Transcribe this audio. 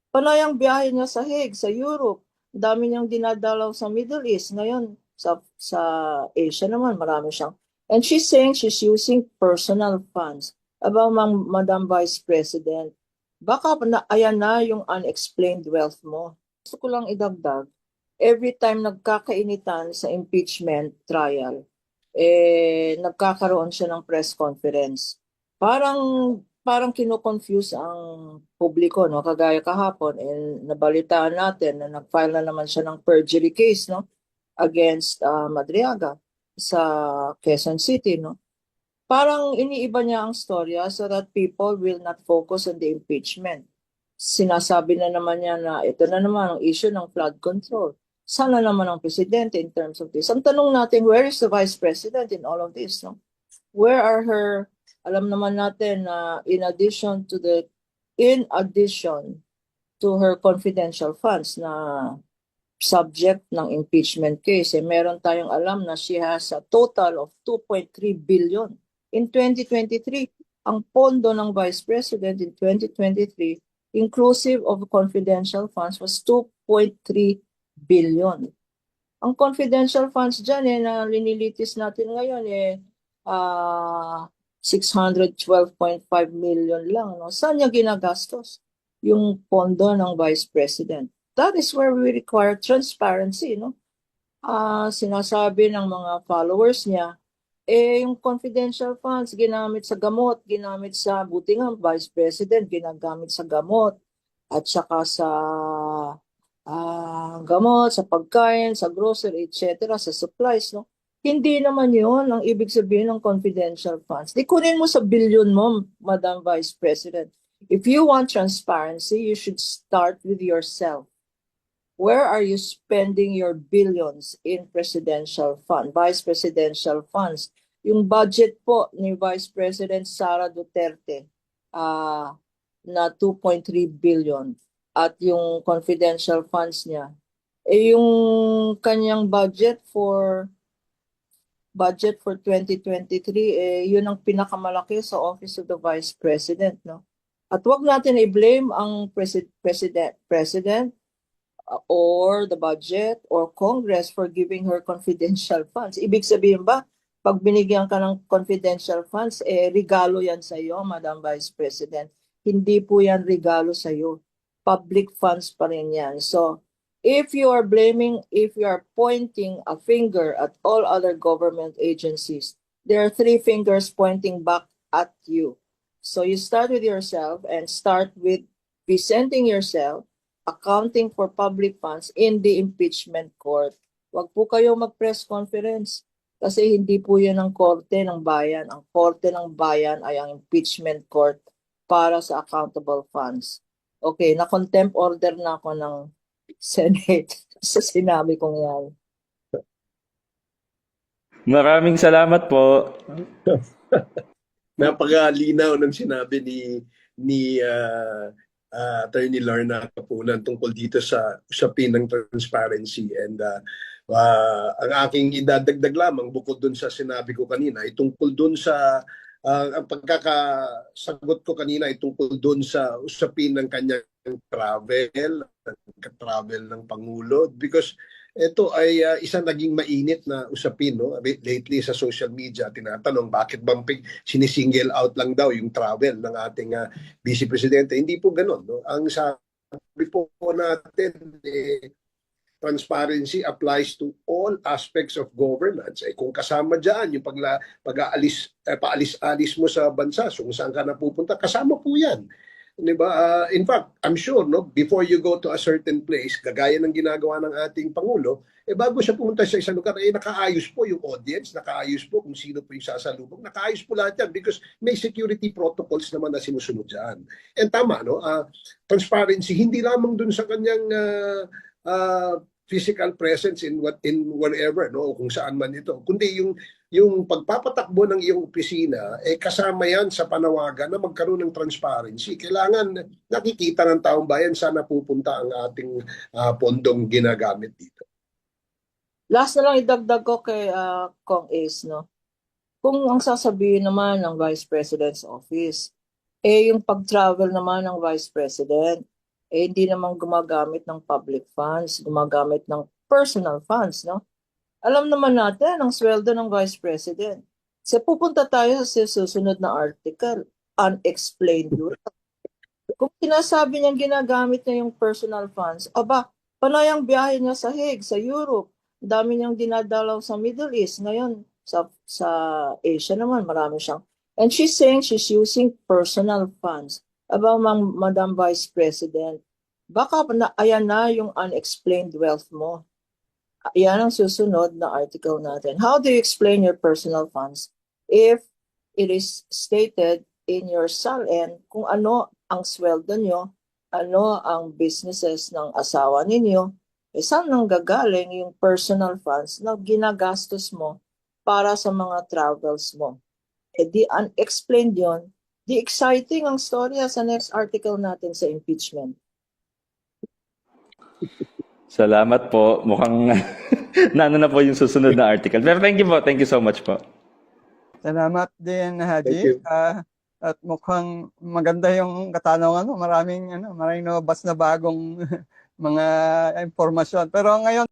Panay ang biyahe niya sa Hague, sa Europe. Ang dami niyang dinadalaw sa Middle East. Ngayon, sa Asia naman, marami siyang. And she's saying she's using personal funds. About Madam Vice President, baka na, ayan na yung unexplained wealth mo. Gusto ko lang idagdag, every time nagkakainitan sa impeachment trial, nagkakaroon siya ng press conference. Parang parang kino-confuse ang publiko, no? Kagaya kahapon, nabalitaan natin na nag-file na naman siya ng perjury case, no? Against Madriaga sa Quezon City, no? Parang iniiba niya ang storya so that people will not focus on the impeachment. Sinasabi na naman niya na ito na naman ang issue ng flood control. Sana naman ang presidente in terms of this. Ang tanong natin, where is the vice president in all of this, no? Where are her, alam naman natin na in addition to her confidential funds na subject ng impeachment case, meron tayong alam na she has a total of 2.3 billion. In 2023, ang pondo ng Vice President in 2023, inclusive of confidential funds, was 2.3 billion. Ang confidential funds dyan na linilitis natin ngayon uh, 612.5 million lang. No? Saan niya ginagastos? Yung pondo ng Vice President. That is where we require transparency. No? Sinasabi ng mga followers niya, yung confidential funds ginamit sa gamot, ginamit sa buti nga Vice President, ginagamit sa gamot at saka sa gamot, sa pagkain, sa grocery, etc., sa supplies, no? Hindi naman yun ang ibig sabihin ng confidential funds. Di kunin mo sa billion mo, Madam Vice President. If you want transparency, you should start with yourself. Where are you spending your billions in presidential fund, vice presidential funds? Yung budget po ni Vice President Sara Duterte na 2.3 billion at yung confidential funds niya, yung kanyang budget for 2023, yun ang pinakamalaki sa Office of the Vice President, no? At wag natin i-blame ang president or the budget or Congress for giving her confidential funds. Ibig sabihin ba, pag binigyan ka ng confidential funds, regalo yan sa iyo, Madam Vice President. Hindi po yan regalo sa iyo. Public funds pa rin yan. So, if you are pointing a finger at all other government agencies, there are three fingers pointing back at you. So you start with yourself and start with presenting yourself, accounting for public funds in the impeachment court. Huwag po kayo mag-press conference kasi hindi po yan ang korte ng bayan. Ang korte ng bayan ay ang impeachment court para sa accountable funds. Okay, na-contempt order na ako ng Senate sa sinabi kong yan. Maraming salamat po. Napakalinaw ng sinabi ni Attorney Lorna Capunan tungkol dito sa usapin ng transparency, and ang aking idadagdag lamang bukod dun sa sinabi ko kanina ay tungkol dun sa ang pagkakasagot ko kanina ay tungkol dun sa usapin ng kanyang travel ng Pangulo, because ito ay isang naging mainit na usapin, no? Lately sa social media, tinatanong bakit bang sinisingle out lang daw yung travel ng ating Vice Presidente. Hindi po ganoon, no? Ang sabi po natin, transparency applies to all aspects of governance. Kung kasama dyan yung paalis-alis mo sa bansa, so kung saan ka napupunta, kasama po yan. Diba? In fact, I'm sure, no, before you go to a certain place, kagaya ng ginagawa ng ating Pangulo, bago siya pumunta sa isang lugar, nakaayos po yung audience, nakaayos po kung sino po yung sasalubong, nakaayos po lahat yan because may security protocols naman na sinusunod dyan. And tama, no? Transparency, hindi lamang dun sa kanyang physical presence in wherever, no, kung saan man ito, kundi yung pagpapatakbo ng iyong opisina, kasama yan sa panawagan na magkaroon ng transparency. Kailangan nakikita ng taong bayan saan napupunta ang ating pondong ginagamit dito. Last na lang idagdag ko kay Kong Ace, no? Kung ang sasabihin naman ng Vice President's Office, yung pag-travel naman ng Vice President, hindi naman gumagamit ng public funds, gumagamit ng personal funds, no? Alam naman natin ang sweldo ng Vice President. So pupunta tayo sa susunod na article, unexplained wealth. Kung sinasabi niyang ginagamit niya yung personal funds, aba, panay ang biyahe niya sa Hague, sa Europe. Ang dami niyang dinadalaw sa Middle East. Ngayon, sa Asia naman, marami siyang. And she's saying she's using personal funds. Aba, Madam Vice President, baka ayan na yung unexplained wealth mo. Yan ang susunod na article natin. How do you explain your personal funds if it is stated in your SALN kung ano ang sweldo nyo, ano ang businesses ng asawa ninyo, saan nang gagaling yung personal funds na ginagastos mo para sa mga travels mo. Di unexplained yon. Di exciting ang storya sa next article natin sa impeachment. Salamat po. Mukhang nano na po yung susunod na article. Pero thank you po. Thank you so much po. Salamat din, Thank Haji. you. At mukhang maganda yung katanungan mo. Maraming lumabas na bagong mga impormasyon. Pero ngayon,